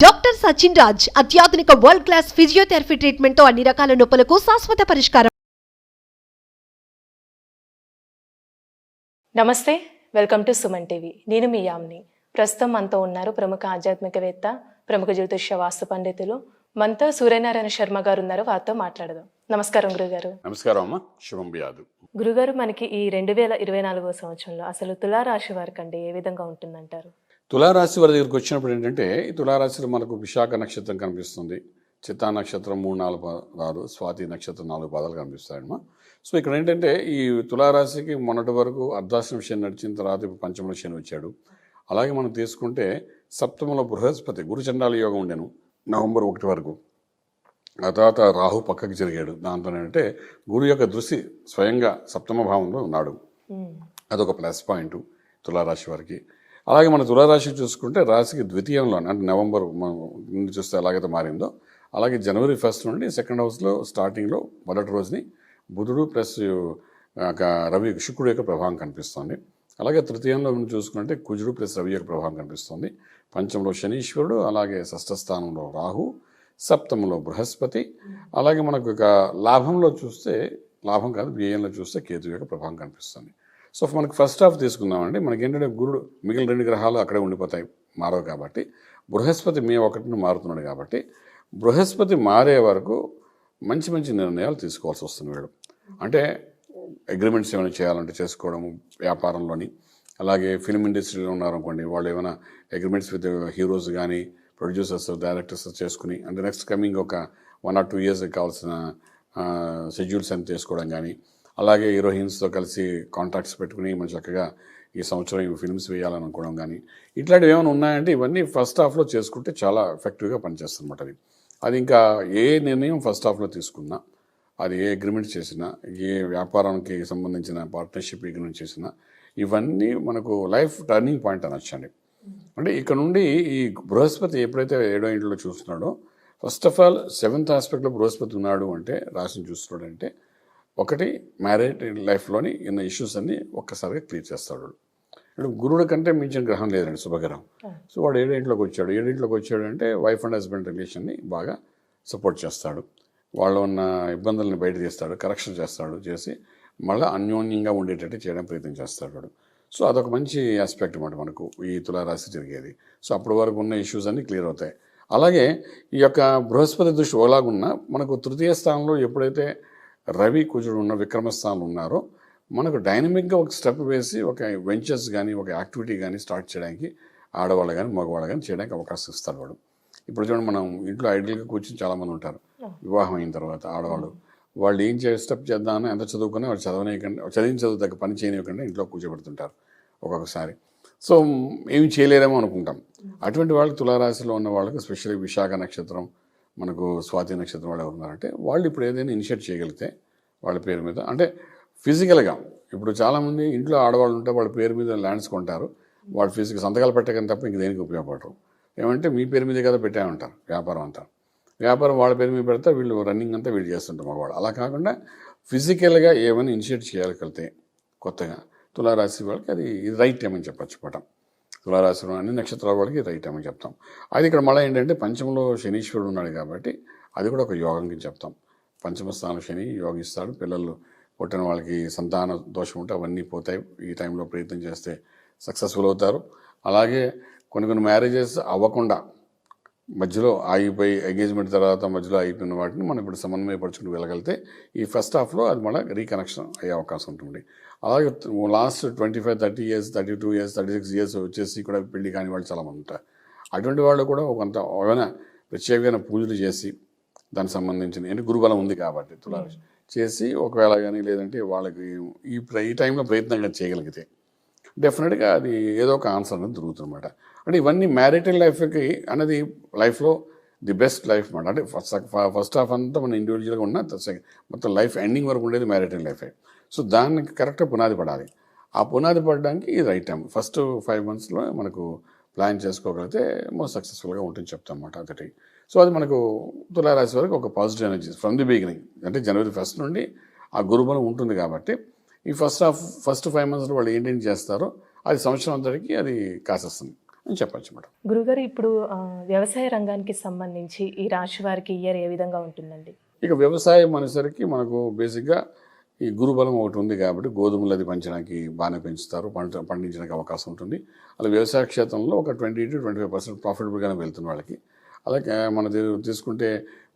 Doctor Sachin Raj అత్యాధునిక world class physiotherapy treatment తో అన్ని రకాల నొప్పులకు శాశ్వత పరిష్కారం. నమస్తే, వెల్కమ్ టు సుమన్ టీవీ. నేను మీ యామ్ని. ప్రస్తుతం మనతో ఉన్నారు ప్రముఖ ఆధ్యాత్మికవేత్త, ప్రముఖ జ్యోతిష్య వాస్తు పండితులు మనతో సూర్యనారాయణ శర్మ గారు ఉన్నారు. వారితో మాట్లాడదాం. నమస్కారం గురుగారు. నమస్కారం అమ్మ, శుభం బియాదు. గురుగారు, మనకి ఈ 2024వ సంవత్సరంలో అసలు తులారాశి వారికి అంటే ఏ విధంగా ఉంటుందంటారు? తులారాశి వారి దగ్గరికి వచ్చినప్పుడు ఏంటంటే, ఈ తులారాశిలో మనకు విశాఖ నక్షత్రం కనిపిస్తుంది, చిత్తా నక్షత్రం 3-4 పాదాలు, స్వాతి నక్షత్రం 4 పాదాలు కనిపిస్తాయమ్మా. సో ఇక్కడ ఏంటంటే, ఈ తులారాశికి మొన్నటి వరకు అర్ధాశ్రమ శని నడిచిన తర్వాత ఇప్పుడు పంచమల శని వచ్చాడు. అలాగే మనం తీసుకుంటే సప్తమంలో బృహస్పతి గురుచండాల యోగం ఉండేను నవంబర్ 1 వరకు. ఆ తర్వాత రాహు పక్కకి జరిగాడు. దాంతో ఏంటంటే గురు యొక్క దృష్టి స్వయంగా సప్తమ భావంలో ఉన్నాడు. అదొక ప్లస్ పాయింట్ తులారాశి వారికి. అలాగే మన తులారాశి చూసుకుంటే రాశికి ద్వితీయంలో, అంటే నవంబర్ నుండి చూస్తే ఎలాగైతే మారిందో, అలాగే జనవరి 1 నుండి సెకండ్ హౌస్లో స్టార్టింగ్లో మొదటి రోజుని బుధుడు ప్లస్ రవి శుక్రుడు యొక్క ప్రభావం కనిపిస్తుంది. అలాగే తృతీయంలో చూసుకుంటే కుజుడు ప్లస్ రవి యొక్క ప్రభావం కనిపిస్తుంది. పంచంలో శనీశ్వరుడు, అలాగే షష్ఠ స్థానంలో రాహు, సప్తమంలో బృహస్పతి, అలాగే మనకు ఒక లాభంలో చూస్తే, లాభం కాదు వ్యయంలో చూస్తే కేతు యొక్క ప్రభావం కనిపిస్తుంది. సో మనకు ఫస్ట్ హాఫ్ తీసుకుందామండి. మనకి ఏంటంటే గురుడు మిగిలిన 2 గ్రహాలు అక్కడే ఉండిపోతాయి, మారవు కాబట్టి. బృహస్పతి మే 1 మారుతున్నాడు కాబట్టి బృహస్పతి మారే వరకు మంచి మంచి నిర్ణయాలు తీసుకోవాల్సి వస్తుంది వీడు. అంటే అగ్రిమెంట్స్ ఏమైనా చేయాలంటే చేసుకోవడము వ్యాపారంలోని, అలాగే ఫిల్మ్ ఇండస్ట్రీలో ఉన్నారనుకోండి, వాళ్ళు ఏమైనా అగ్రిమెంట్స్ విత్ హీరోస్ కానీ ప్రొడ్యూసర్స్ డైరెక్టర్స్ చేసుకుని, అంటే నెక్స్ట్ కమింగ్ ఒక 1 or 2 years కావాల్సిన షెడ్యూల్స్ అని చేసుకోవడం కానీ, అలాగే హీరోయిన్స్తో కలిసి కాంట్రాక్ట్స్ పెట్టుకుని మన చక్కగా ఈ సంవత్సరం ఈ ఫిల్మ్స్ వేయాలని అనుకోవడం కానీ, ఇట్లాంటివి ఏమైనా ఉన్నాయంటే ఇవన్నీ ఫస్ట్ హాఫ్లో చేసుకుంటే చాలా ఎఫెక్టివ్గా పనిచేస్తుంది అన్నమాట. అది ఇంకా ఏ నిర్ణయం ఫస్ట్ హాఫ్లో తీసుకున్నా, అది ఏ అగ్రిమెంట్ చేసినా, ఏ వ్యాపారానికి సంబంధించిన పార్ట్నర్షిప్ అగ్రిమెంట్ చేసినా, ఇవన్నీ మనకు లైఫ్ టర్నింగ్ పాయింట్ అనొచ్చండి. అంటే ఇక్కడ నుండి ఈ బృహస్పతి ఎప్పుడైతే 7వ ఇంట్లో చూస్తున్నాడో, ఫస్ట్ ఆఫ్ ఆల్ 7th ఆస్పెక్ట్లో బృహస్పతి ఉన్నాడు అంటే, రాశిని చూస్తున్నాడు అంటే, ఒకటి మ్యారేజ్ లైఫ్లోని ఉన్న ఇష్యూస్ అన్నీ ఒక్కసారిగా క్లియర్ చేస్తాడు. ఇప్పుడు గురుడు కంటే మించిన గ్రహం లేదండి, శుభగ్రహం. సో వాడు 7వ ఇంట్లోకి వచ్చాడు. 7వ ఇంట్లోకి వచ్చాడు అంటే వైఫ్ అండ్ హస్బెండ్ రిలేషన్ని బాగా సపోర్ట్ చేస్తాడు. వాళ్ళు ఉన్న ఇబ్బందులను బయట తీస్తాడు, కరెక్షన్ చేస్తాడు, చేసి మళ్ళీ అన్యోన్యంగా ఉండేటట్టు చేయడం ప్రయత్నం చేస్తాడు. సో అదొక మంచి ఆస్పెక్ట్ అన్నమాట మనకు ఈ తులారాశి జరిగేది. సో అప్పటి వరకు ఉన్న ఇష్యూస్ అన్నీ క్లియర్ అవుతాయి. అలాగే ఈ యొక్క బృహస్పతి దృష్టి ఓలాగున్నా మనకు తృతీయ స్థానంలో ఎప్పుడైతే రవి కుజుడు ఉన్న విక్రమస్థానంలో ఉన్నారో, మనకు డైనమిక్గా ఒక స్టెప్ వేసి ఒక వెంచర్స్ కానీ ఒక యాక్టివిటీ కానీ స్టార్ట్ చేయడానికి ఆడవాళ్ళు కానీ మగవాళ్ళు కానీ చేయడానికి అవకాశం ఇస్తాడు వాడు. ఇప్పుడు చూడండి, మనం ఇంట్లో ఐడియల్గా కూర్చొని చాలామంది ఉంటారు వివాహం అయిన తర్వాత ఆడవాళ్ళు. వాళ్ళు ఏం స్టెప్ చేద్దామని ఎంత చదువుకున్నా వాళ్ళు చదివిన చదువు తగ్గ పని చేయనివ్వకుండా ఇంట్లో కూర్చోబెడుతుంటారు ఒక్కొక్కసారి. సో ఏమి చేయలేరేమో అనుకుంటాం. అటువంటి వాళ్ళు తులారాశిలో ఉన్న వాళ్ళకి, స్పెషల్లీ విశాఖ నక్షత్రం, మనకు స్వాతి నక్షత్రం వాళ్ళు ఎవరున్నారంటే, వాళ్ళు ఇప్పుడు ఏదైనా ఇనిషియేట్ చేయగలిగితే వాళ్ళ పేరు మీద, అంటే ఫిజికల్గా ఇప్పుడు చాలామంది ఇంట్లో ఆడవాళ్ళు ఉంటే వాళ్ళ పేరు మీద ల్యాండ్స్ కొంటారు. వాళ్ళు ఫిజికల్ సంతకాలు పెట్టకని తప్ప ఇంక దేనికి ఉపయోగపడరు. ఏమంటే మీ పేరు మీదే కదా పెట్టామంటారు వ్యాపారం అంతా. వ్యాపారం వాళ్ళ పేరు మీద పెడితే వీళ్ళు రన్నింగ్ అంతా వీళ్ళు చేస్తుంటారు మగవాళ్ళు. అలా కాకుండా ఫిజికల్గా ఏమైనా ఇనిషియేట్ చేయగలిగితే కొత్తగా తులారాశి వాళ్ళకి అది రైట్ టైం అని చెప్పచ్చు పటం. తులారాశిలో అన్ని నక్షత్రాల వాళ్ళకి రైట్ టైం అని చెప్తాం. అది ఇక్కడ మళ్ళీ ఏంటంటే పంచమంలో శనీశ్వరుడు ఉన్నాడు కాబట్టి అది కూడా ఒక యోగంకి చెప్తాం. పంచమ స్థానం శని యోగిస్తాడు. పిల్లలు పుట్టిన వాళ్ళకి సంతాన దోషం ఉంటే అవన్నీ పోతాయి. ఈ టైంలో ప్రయత్నం చేస్తే సక్సెస్ఫుల్ అవుతారు. అలాగే కొన్ని మ్యారేజెస్ అవ్వకుండా మధ్యలో ఆగిపోయి ఎంగేజ్మెంట్ తర్వాత మధ్యలో అయిపోయిన వాటిని మనం ఇప్పుడు సమన్వయపరుచుకుంటూ వెళ్ళగలిగితే ఈ ఫస్ట్ హాఫ్లో అది మళ్ళీ రీకనెక్షన్ అయ్యే అవకాశం ఉంటుంది. అలాగే లాస్ట్ 25, 30 years, 32 years, 36 years వచ్చేసి కూడా పెళ్లి కాని వాళ్ళు చాలామంది ఉంటారు. అటువంటి వాళ్ళు కూడా కొంత ఏమైనా ప్రత్యేకమైన పూజలు చేసి దానికి సంబంధించిన, అంటే గురుబలం ఉంది కాబట్టి తులారాశి చేసి ఒకవేళ కానీ లేదంటే వాళ్ళకి ఈ టైంలో ప్రయత్నంగా చేయగలిగితే డెఫినెట్గా అది ఏదో ఒక ఆన్సర్ అనేది దొరుకుతుందన్నమాట. అంటే ఇవన్నీ మ్యారిటల్ లైఫ్కి అనేది లైఫ్లో ది బెస్ట్ లైఫ్ అన్నమాట. అంటే ఫస్ట్ హాఫ్ అంతా మన ఇండివిజువల్గా ఉన్న మొత్తం లైఫ్ ఎండింగ్ వరకు ఉండేది మ్యారిటల్ లైఫే. సో దానికి కరెక్ట్గా పునాది పడాలి. ఆ పునాది పడడానికి ఇది రైట్ టైం. ఫస్ట్ 5 monthsలో మనకు ప్లాన్ చేసుకోగలిగితే మోస్ట్ సక్సెస్ఫుల్గా ఉంటుంది చెప్తాం అన్నమాట ఒకటి. సో అది మనకు తులారాశి వరకు ఒక positive energy from the beginning. అంటే జనవరి 1 నుండి ఆ గురుబలం ఉంటుంది కాబట్టి ఈ ఫస్ట్ 5 monthsలో వాళ్ళు ఏంటేం చేస్తారో అది సంవత్సరం అంతటికి అది కాసేస్తుంది. అని చెప్పచ్చు మేడం. గురుగారు ఇప్పుడు వ్యవసాయ రంగానికి సంబంధించి ఈ రాశి వారికి ఇయర్ ఏ విధంగా ఉంటుందండి? ఇక వ్యవసాయం అనేసరికి మనకు బేసిక్గా ఈ గురుబలం ఒకటి ఉంది కాబట్టి గోధుమలు అది పెంచడానికి బాగానే పెంచుతారు, పండించడానికి అవకాశం ఉంటుంది. అలా వ్యవసాయ క్షేత్రంలో ఒక 20 to 25% ప్రాఫిటబుల్గానే వెళ్తుంది వాళ్ళకి. అలాగే మన తీసుకుంటే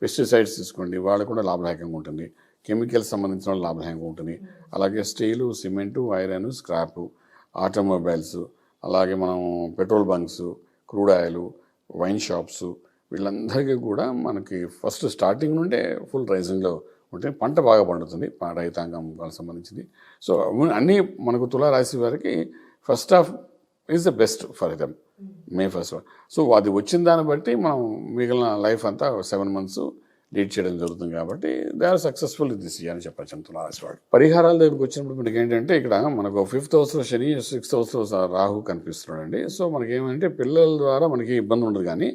పెస్టిసైడ్స్ తీసుకోండి, వాళ్ళకు కూడా లాభదాయకంగా ఉంటుంది. కెమికల్స్ సంబంధించిన వాళ్ళు లాభదాయకంగా ఉంటుంది. అలాగే steel, cement, iron, scrap, automobiles, అలాగే మనం petrol bunks, crude oil, wine shops, వీళ్ళందరికీ కూడా మనకి ఫస్ట్ స్టార్టింగ్ నుండే ఫుల్ రైజింగ్లో ఉంటే పంట బాగా పండుతుంది, రైతాంగం వాళ్ళకి సంబంధించింది. సో అన్నీ మనకు తులారాశి వారికి first half is the best for them, May first. So అది వచ్చిన దాన్ని బట్టి మనం మిగిలిన లైఫ్ అంతా 7 months లీడ్ చేయడం జరుగుతుంది కాబట్టి they are successful this year అని చెప్పచ్చు తులారాశి వాడు. పరిహారాల దగ్గరికి వచ్చినప్పుడు మనకి ఏంటంటే ఇక్కడ మనకు 5th హౌస్లో శని, 6th హౌస్లో రాహు కనిపిస్తున్నాడండి. సో మనకి ఏమంటే పిల్లల ద్వారా మనకి ఇబ్బంది ఉండదు, కానీ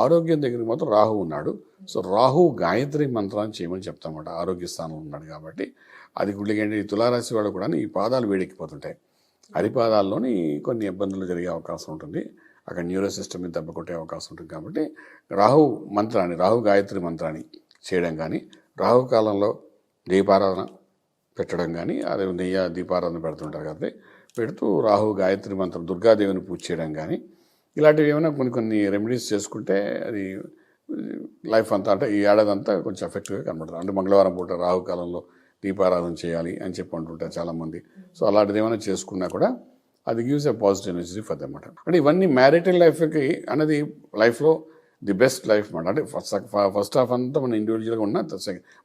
ఆరోగ్యం దగ్గరికి మాత్రం రాహు ఉన్నాడు. సో రాహు గాయత్రి మంత్రాన్ని చేయమని చెప్తామన్నమాట. ఆరోగ్య స్థానంలో ఉన్నాడు కాబట్టి అది గుళ్ళకి ఈ తులారాశి వాడు కూడా ఈ పాదాలు వేడెక్కిపోతుంటాయి. అరిపాదాల్లోని కొన్ని ఇబ్బందులు జరిగే అవకాశం ఉంటుంది. అక్కడ న్యూరో సిస్టమ్ మీద దెబ్బ కొట్టే అవకాశం ఉంటుంది. కాబట్టి రాహు గాయత్రి మంత్రాన్ని చేయడం కానీ, రాహు కాలంలో దీపారాధన పెట్టడం కానీ, అదే నెయ్యి దీపారాధన పెడుతుంటారు కాబట్టి పెడుతూ రాహు గాయత్రి మంత్రం, దుర్గాదేవిని పూజ చేయడం కానీ, ఇలాంటివి ఏమైనా కొన్ని రెమెడీస్ చేసుకుంటే అది లైఫ్ అంతా అంటే ఈ ఏడాది అంతా కొంచెం ఎఫెక్టివ్గా కనబడుతుంది. అంటే మంగళవారం పూట రాహు కాలంలో దీపారాధన చేయాలి అని చెప్పి అంటుంటారు చాలామంది. సో అలాంటిది ఏమైనా చేసుకున్నా కూడా అది gives a positive energy for them అన్నమాట. అంటే ఇవన్నీ మ్యారిటల్ లైఫ్కి అనేది లైఫ్లో ది బెస్ట్ లైఫ్ అన్నమాట. అంటే ఫస్ట్ హాఫ్ అంతా మన ఇండివిజువల్గా ఉన్న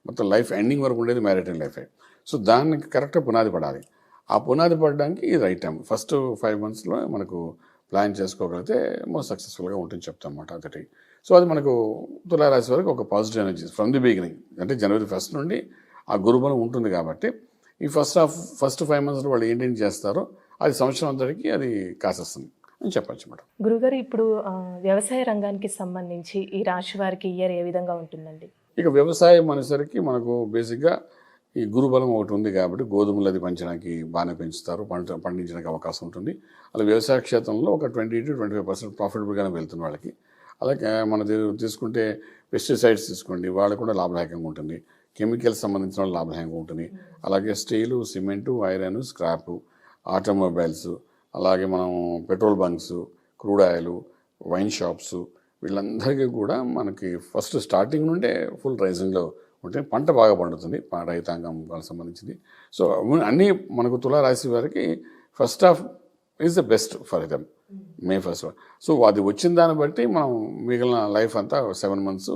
మొత్తం లైఫ్ ఎండింగ్ వరకు ఉండేది మ్యారిటల్ లైఫే. సో దానికి కరెక్ట్గా పునాది పడాలి. ఆ పునాది పడడానికి ఇది రైట్ టైం. ఫస్ట్ 5 monthsలో మనకు ప్లాన్ చేసుకోగలిగితే మోస్ట్ సక్సెస్ఫుల్గా ఉంటుంది చెప్తాం అన్నమాట. అదొకటి. సో అది మనకు తులారాశి వరకు ఒక positive energy from the beginning. అంటే January 1st నుండి ఆ గురుబలం ఉంటుంది కాబట్టి ఈ ఫస్ట్ 5 monthsలో వాళ్ళు ఏంటేం చేస్తారో అది సంవత్సరం అంతటికి అది కాసేస్తుంది అని చెప్పచ్చు మేడం. గురుగారు ఇప్పుడు వ్యవసాయ రంగానికి సంబంధించి ఈ రాశి వారికి ఇయర్ ఏ విధంగా ఉంటుందండి? ఇక వ్యవసాయం అనేసరికి మనకు బేసిక్గా ఈ గురుబలం ఒకటి ఉంది కాబట్టి గోధుమలు అది పెంచడానికి బాగానే పెంచుతారు, పండించడానికి అవకాశం ఉంటుంది. అలా వ్యవసాయ క్షేత్రంలో ఒక 20 to 25% ప్రాఫిటబుల్గానే వెళ్తుంది వాళ్ళకి. అలాగే మన తీసుకుంటే పెస్టిసైడ్స్ తీసుకోండి, వాళ్ళకు కూడా లాభదాయకంగా ఉంటుంది. కెమికల్స్ సంబంధించిన వాళ్ళు లాభదాయకంగా ఉంటుంది. అలాగే steel, cement, iron, scrap, automobiles, అలాగే మనం petrol bunks, crude oil, wine shops, వీళ్ళందరికీ కూడా మనకి ఫస్ట్ స్టార్టింగ్ నుండే ఫుల్ రైజింగ్లో ఉంటే పంట బాగా పండుతుంది, రైతాంగం వాళ్ళకి సంబంధించింది. సో అన్నీ మనకు తులారాశి వారికి first half is the best for them, May first. So అది వచ్చిన దాన్ని బట్టి మనం మిగిలిన లైఫ్ అంతా 7 months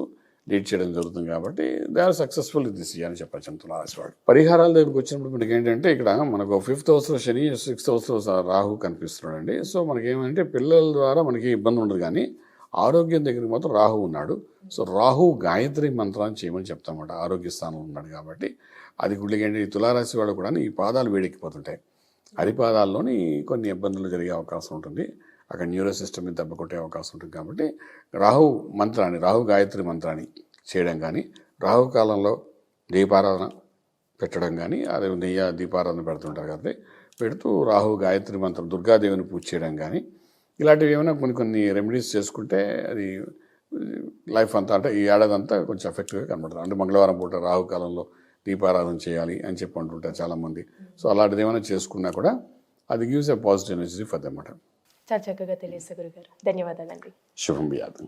లీడ్ చేయడం జరుగుతుంది కాబట్టి they are successful this year అని చెప్పచ్చు తులారాశి వాడు. పరిహారాల దగ్గరికి వచ్చినప్పుడు మనకి ఏంటంటే ఇక్కడ మనకు 5th హౌస్లో శని, 6th హౌస్లో రాహు కనిపిస్తున్నాడండి. సో మనకి ఏమంటే పిల్లల ద్వారా మనకి ఇబ్బంది ఉండదు, కానీ ఆరోగ్యం దగ్గరికి మాత్రం రాహు ఉన్నాడు. సో రాహు గాయత్రి మంత్రాన్ని చేయమని చెప్తామన్నమాట. ఆరోగ్య స్థానంలో ఉన్నాడు కాబట్టి అది గుళ్ళకి ఈ తులారాశి వాడు కూడా ఈ పాదాలు వేడెక్కిపోతుంటాయి. అరిపాదాల్లోని కొన్ని ఇబ్బందులు జరిగే అవకాశం ఉంటుంది. అక్కడ న్యూరో సిస్టమ్ మీద దెబ్బ కొట్టే అవకాశం ఉంటుంది. కాబట్టి రాహు గాయత్రి మంత్రాన్ని చేయడం కానీ, రాహు కాలంలో దీపారాధన పెట్టడం కానీ, అదే నెయ్యి దీపారాధన పెడుతుంటారు కాబట్టి పెడుతూ రాహు గాయత్రి మంత్రం, దుర్గాదేవిని పూజ చేయడం కానీ, ఇలాంటివి ఏమైనా కొన్ని రెమెడీస్ చేసుకుంటే అది లైఫ్ అంతా అంటే ఈ ఏడాది అంతా కొంచెం ఎఫెక్టివ్గా కనబడుతుంది. అంటే మంగళవారం పూట రాహు కాలంలో దీపారాధన చేయాలి అని చెప్పి అంటుంటారు చాలామంది. సో అలాంటిది ఏమైనా చేసుకున్నా కూడా అది gives a positive energy for them అన్నమాట. చాలా చక్కగా తెలియదు గురుగారు, ధన్యవాదాలండి. శుభం బియాదం.